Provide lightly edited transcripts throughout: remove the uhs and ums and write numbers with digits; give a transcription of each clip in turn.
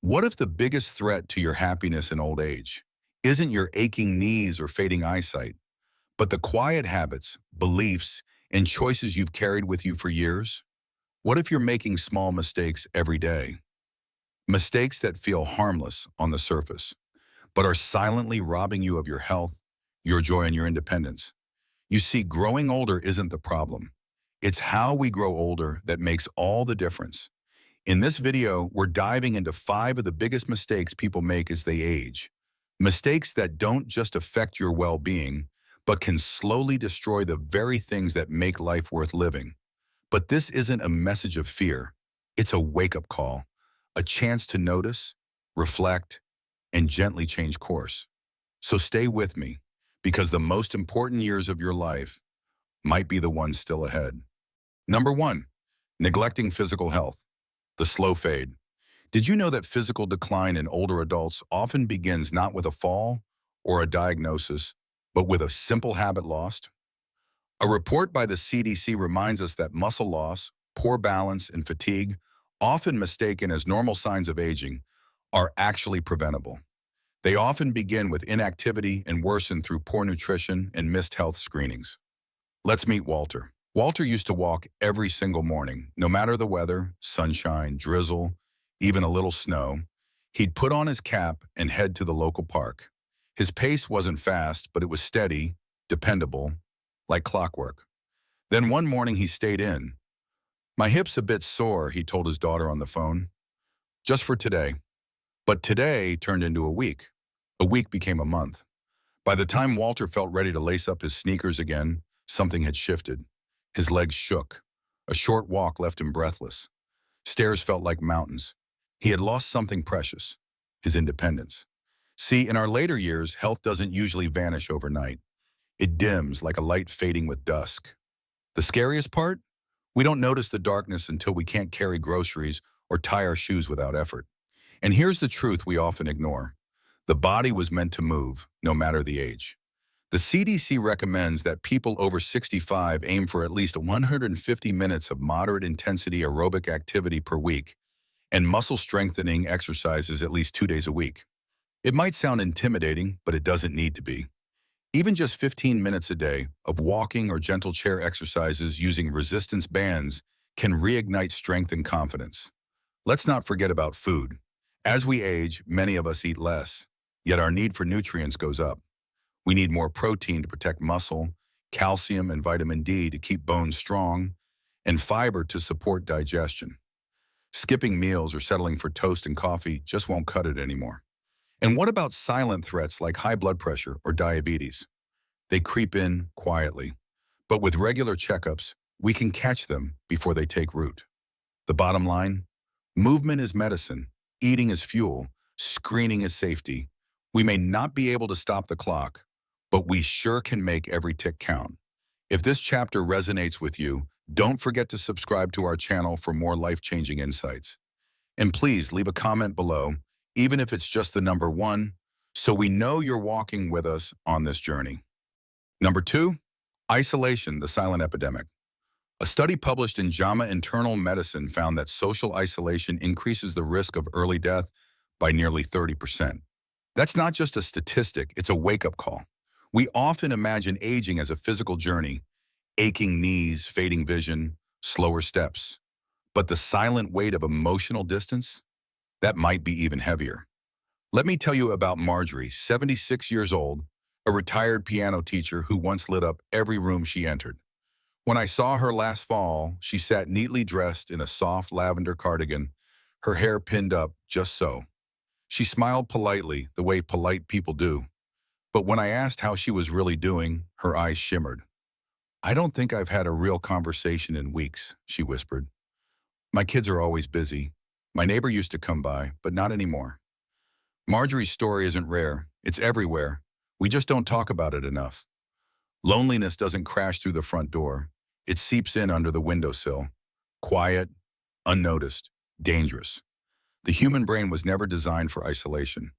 What if the biggest threat to your happiness in old age isn't your aching knees or fading eyesight, but the quiet habits, beliefs, and choices you've carried with you for years? What if you're making small mistakes every day? Mistakes that feel harmless on the surface, but are silently robbing you of your health, your joy, and your independence. You see, growing older isn't the problem. It's how we grow older that makes all the difference. In this video, we're diving into 5 of the biggest mistakes people make as they age. Mistakes that don't just affect your well-being, but can slowly destroy the very things that make life worth living. But this isn't a message of fear. It's a wake-up call, a chance to notice, reflect, and gently change course. So stay with me, because the most important years of your life might be the ones still ahead. Number 1, neglecting physical health. The slow fade. Did you know that physical decline in older adults often begins not with a fall or a diagnosis, but with a simple habit lost? A report by the CDC reminds us that muscle loss, poor balance, and fatigue, often mistaken as normal signs of aging, are actually preventable. They often begin with inactivity and worsen through poor nutrition and missed health screenings. Let's meet Walter. Walter used to walk every single morning, no matter the weather, sunshine, drizzle, even a little snow. He'd put on his cap and head to the local park. His pace wasn't fast, but it was steady, dependable, like clockwork. Then one morning he stayed in. "My hip's a bit sore," he told his daughter on the phone. "Just for today." But today turned into a week. A week became a month. By the time Walter felt ready to lace up his sneakers again, something had shifted. His legs shook. A short walk left him breathless. Stairs felt like mountains. He had lost something precious, his independence. See, in our later years, health doesn't usually vanish overnight. It dims like a light fading with dusk. The scariest part? We don't notice the darkness until we can't carry groceries or tie our shoes without effort. And here's the truth we often ignore. The body was meant to move, no matter the age. The CDC recommends that people over 65 aim for at least 150 minutes of moderate intensity aerobic activity per week and muscle strengthening exercises at least 2 days a week. It might sound intimidating, but it doesn't need to be. Even just 15 minutes a day of walking or gentle chair exercises using resistance bands can reignite strength and confidence. Let's not forget about food. As we age, many of us eat less, yet our need for nutrients goes up. We need more protein to protect muscle, calcium and vitamin D to keep bones strong, and fiber to support digestion. Skipping meals or settling for toast and coffee just won't cut it anymore. And what about silent threats like high blood pressure or diabetes? They creep in quietly, but with regular checkups, we can catch them before they take root. The bottom line? Movement is medicine, eating is fuel, screening is safety. We may not be able to stop the clock, but we sure can make every tick count. If this chapter resonates with you, don't forget to subscribe to our channel for more life-changing insights. And please leave a comment below, even if it's just the number 1, so we know you're walking with us on this journey. Number 2, isolation, the silent epidemic. A study published in JAMA Internal Medicine found that social isolation increases the risk of early death by nearly 30%. That's not just a statistic, it's a wake-up call. We often imagine aging as a physical journey, aching knees, fading vision, slower steps. But the silent weight of emotional distance? That might be even heavier. Let me tell you about Marjorie, 76 years old, a retired piano teacher who once lit up every room she entered. When I saw her last fall, she sat neatly dressed in a soft lavender cardigan, her hair pinned up just so. She smiled politely, the way polite people do. But when I asked how she was really doing, her eyes shimmered. "I don't think I've had a real conversation in weeks," she whispered. "My kids are always busy. My neighbor used to come by, but not anymore." Marjorie's story isn't rare. It's everywhere. We just don't talk about it enough. Loneliness doesn't crash through the front door. It seeps in under the windowsill. Quiet, unnoticed, dangerous. The human brain was never designed for isolation.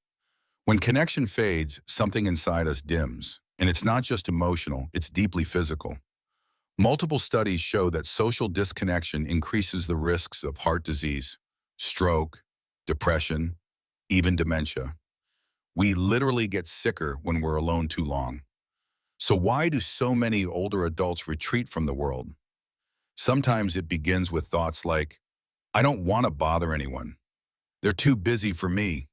When connection fades, something inside us dims. And it's not just emotional, it's deeply physical. Multiple studies show that social disconnection increases the risks of heart disease, stroke, depression, even dementia. We literally get sicker when we're alone too long. So why do so many older adults retreat from the world? Sometimes it begins with thoughts like, I don't want to bother anyone. They're too busy for me.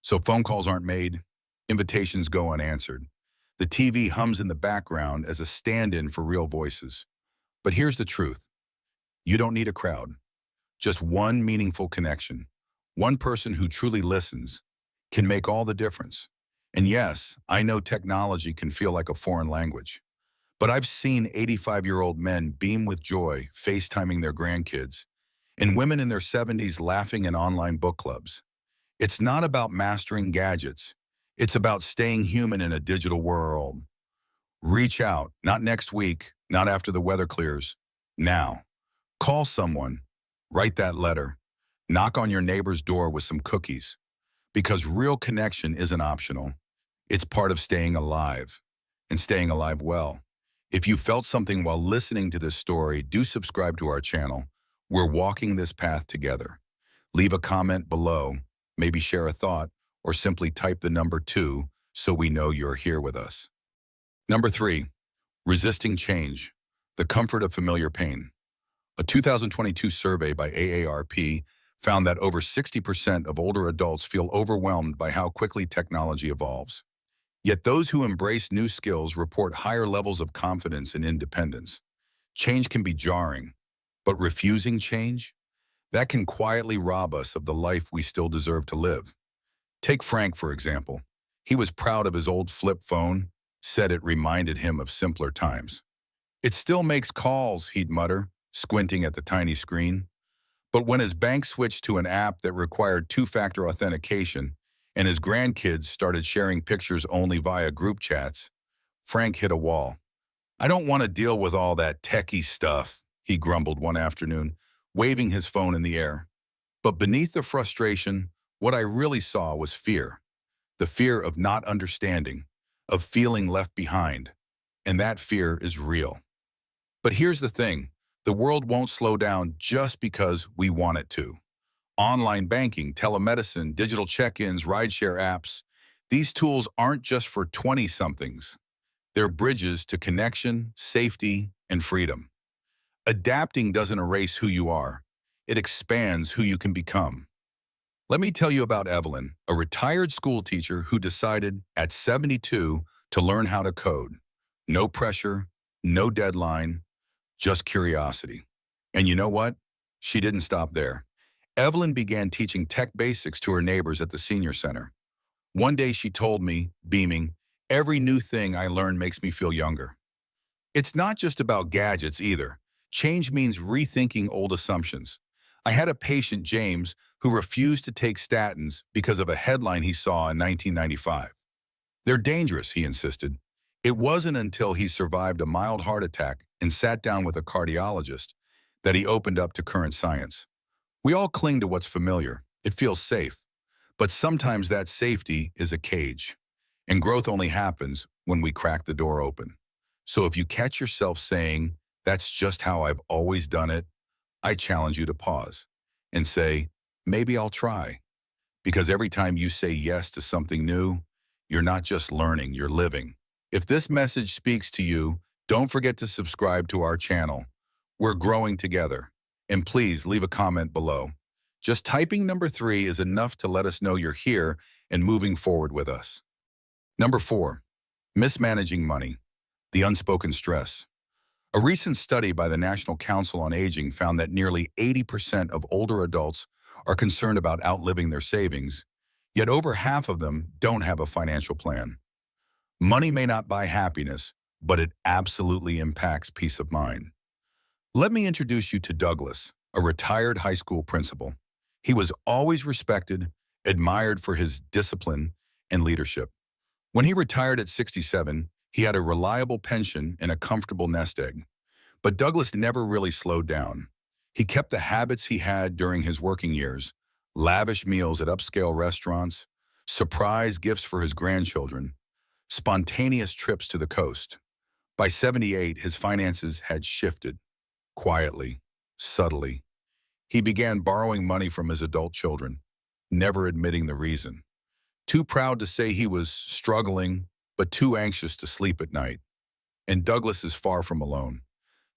So phone calls aren't made, invitations go unanswered. The TV hums in the background as a stand-in for real voices. But here's the truth. You don't need a crowd. Just one meaningful connection. One person who truly listens can make all the difference. And yes, I know technology can feel like a foreign language, but I've seen 85-year-old men beam with joy, FaceTiming their grandkids, and women in their 70s laughing in online book clubs. It's not about mastering gadgets. It's about staying human in a digital world. Reach out, not next week, not after the weather clears. Now, call someone, write that letter, knock on your neighbor's door with some cookies, because real connection isn't optional. It's part of staying alive, and staying alive well. If you felt something while listening to this story, do subscribe to our channel. We're walking this path together. Leave a comment below, maybe share a thought, or simply type the number 2 so we know you're here with us. Number 3, resisting change, the comfort of familiar pain. A 2022 survey by AARP found that over 60% of older adults feel overwhelmed by how quickly technology evolves. Yet those who embrace new skills report higher levels of confidence and independence. Change can be jarring, but refusing change? That can quietly rob us of the life we still deserve to live. Take Frank, for example. He was proud of his old flip phone, said it reminded him of simpler times. It still makes calls, he'd mutter, squinting at the tiny screen. But when his bank switched to an app that required two-factor authentication and his grandkids started sharing pictures only via group chats, Frank hit a wall. I don't want to deal with all that techie stuff, he grumbled one afternoon, waving his phone in the air. But beneath the frustration, what I really saw was fear. The fear of not understanding, of feeling left behind. And that fear is real. But here's the thing. The world won't slow down just because we want it to. Online banking, telemedicine, digital check-ins, rideshare apps, these tools aren't just for 20-somethings. They're bridges to connection, safety, and freedom. Adapting doesn't erase who you are. It expands who you can become. Let me tell you about Evelyn, a retired school teacher who decided at 72 to learn how to code. No pressure, no deadline, just curiosity. And you know what? She didn't stop there. Evelyn began teaching tech basics to her neighbors at the senior center. One day she told me, beaming, every new thing I learn makes me feel younger. It's not just about gadgets either. Change means rethinking old assumptions. I had a patient, James, who refused to take statins because of a headline he saw in 1995. They're dangerous, he insisted. It wasn't until he survived a mild heart attack and sat down with a cardiologist that he opened up to current science. We all cling to what's familiar. It feels safe. But sometimes that safety is a cage. And growth only happens when we crack the door open. So if you catch yourself saying, that's just how I've always done it, I challenge you to pause and say, maybe I'll try. Because every time you say yes to something new, you're not just learning, you're living. If this message speaks to you, don't forget to subscribe to our channel. We're growing together. And please leave a comment below. Just typing number 3 is enough to let us know you're here and moving forward with us. Number 4, mismanaging money, the unspoken stress. A recent study by the National Council on Aging found that nearly 80% of older adults are concerned about outliving their savings, yet over half of them don't have a financial plan. Money may not buy happiness, but it absolutely impacts peace of mind. Let me introduce you to Douglas, a retired high school principal. He was always respected, admired for his discipline and leadership. When he retired at 67, he had a reliable pension and a comfortable nest egg. But Douglas never really slowed down. He kept the habits he had during his working years, lavish meals at upscale restaurants, surprise gifts for his grandchildren, spontaneous trips to the coast. By 78, his finances had shifted. Quietly, subtly. He began borrowing money from his adult children. never admitting the reason. Too proud to say he was struggling, but too anxious to sleep at night. And Douglas is far from alone.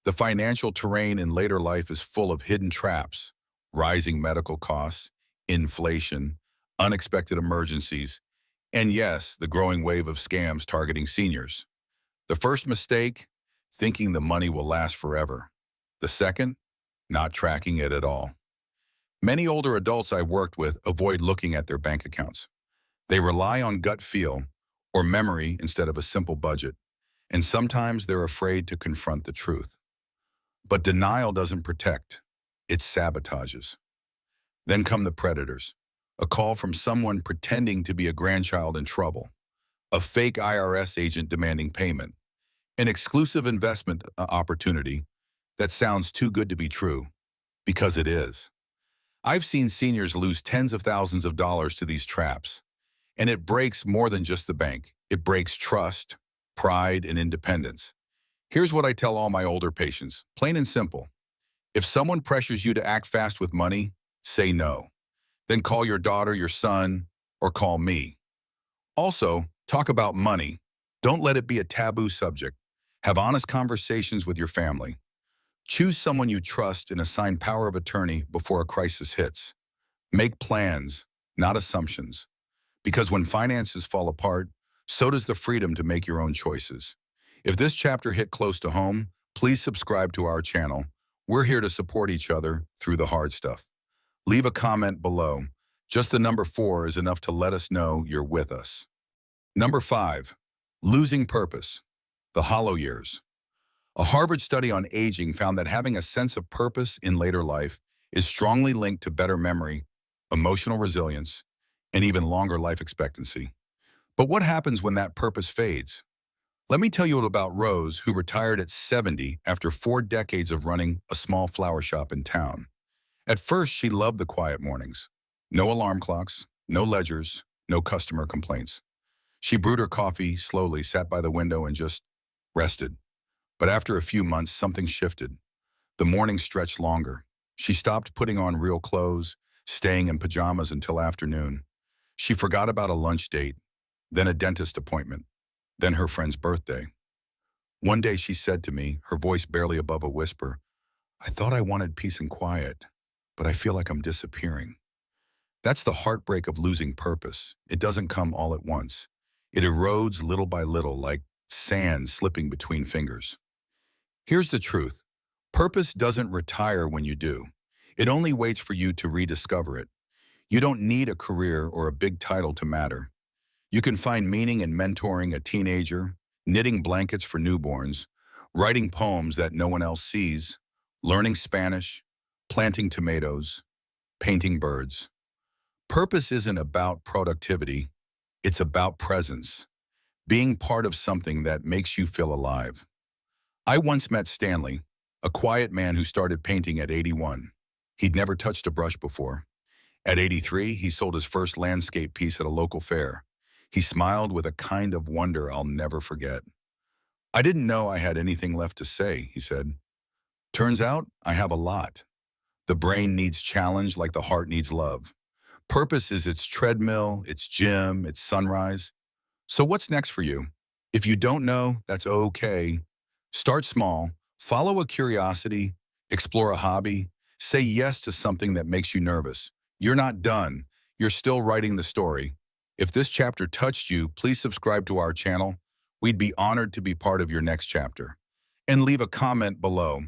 The financial terrain in later life is full of hidden traps, rising medical costs, inflation, unexpected emergencies, and yes, the growing wave of scams targeting seniors. The first mistake, thinking the money will last forever. The second, not tracking it at all. Many older adults I worked with avoid looking at their bank accounts. They rely on gut feel or memory instead of a simple budget, and sometimes they're afraid to confront the truth. But denial doesn't protect, it sabotages. Then come the predators. A call from someone pretending to be a grandchild in trouble, a fake IRS agent demanding payment, an exclusive investment opportunity that sounds too good to be true, because it is. I've seen seniors lose tens of thousands of dollars to these traps, and it breaks more than just the bank. It breaks trust, pride, and independence. Here's what I tell all my older patients, plain and simple. If someone pressures you to act fast with money, say no. Then call your daughter, your son, or call me. Also, talk about money. Don't let it be a taboo subject. Have honest conversations with your family. Choose someone you trust and assign power of attorney before a crisis hits. Make plans, not assumptions. Because when finances fall apart, so does the freedom to make your own choices. If this chapter hit close to home, please subscribe to our channel. We're here to support each other through the hard stuff. Leave a comment below. Just the number 4 is enough to let us know you're with us. Number 5, losing purpose, the hollow years. A Harvard study on aging found that having a sense of purpose in later life is strongly linked to better memory, emotional resilience, and even longer life expectancy. But what happens when that purpose fades? Let me tell you about Rose, who retired at 70 after 4 decades of running a small flower shop in town. At first, she loved the quiet mornings. No alarm clocks, no ledgers, no customer complaints. She brewed her coffee slowly, sat by the window, and just rested. But after a few months, something shifted. The mornings stretched longer. She stopped putting on real clothes, staying in pajamas until afternoon. She forgot about a lunch date, then a dentist appointment, then her friend's birthday. One day she said to me, her voice barely above a whisper, "I thought I wanted peace and quiet, but I feel like I'm disappearing." That's the heartbreak of losing purpose. It doesn't come all at once. It erodes little by little, like sand slipping between fingers. Here's the truth. Purpose doesn't retire when you do. It only waits for you to rediscover it. You don't need a career or a big title to matter. You can find meaning in mentoring a teenager, knitting blankets for newborns, writing poems that no one else sees, learning Spanish, planting tomatoes, painting birds. Purpose isn't about productivity, it's about presence, being part of something that makes you feel alive. I once met Stanley, a quiet man who started painting at 81. He'd never touched a brush before. At 83, he sold his first landscape piece at a local fair. He smiled with a kind of wonder I'll never forget. "I didn't know I had anything left to say," he said. "Turns out I have a lot." The brain needs challenge like the heart needs love. Purpose is its treadmill, its gym, its sunrise. So what's next for you? If you don't know, that's okay. Start small, follow a curiosity, explore a hobby, say yes to something that makes you nervous. You're not done. You're still writing the story. If this chapter touched you, please subscribe to our channel. We'd be honored to be part of your next chapter. And leave a comment below.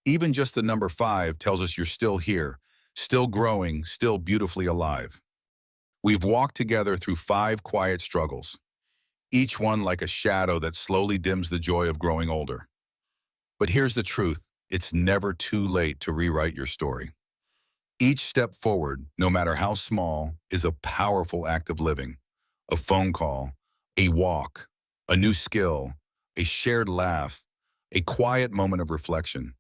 Even just the number 5 tells us you're still here, still growing, still beautifully alive. We've walked together through 5 quiet struggles, each one like a shadow that slowly dims the joy of growing older. But here's the truth, it's never too late to rewrite your story. Each step forward, no matter how small, is a powerful act of living. A phone call, a walk, a new skill, a shared laugh, a quiet moment of reflection.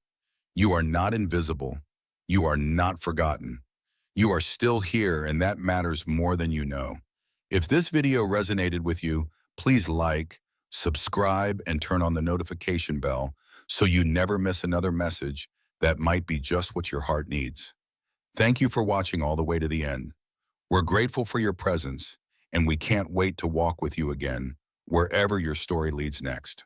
You are not invisible. You are not forgotten. You are still here, and that matters more than you know. If this video resonated with you, please like, subscribe, and turn on the notification bell so you never miss another message that might be just what your heart needs. Thank you for watching all the way to the end. We're grateful for your presence, and we can't wait to walk with you again, wherever your story leads next.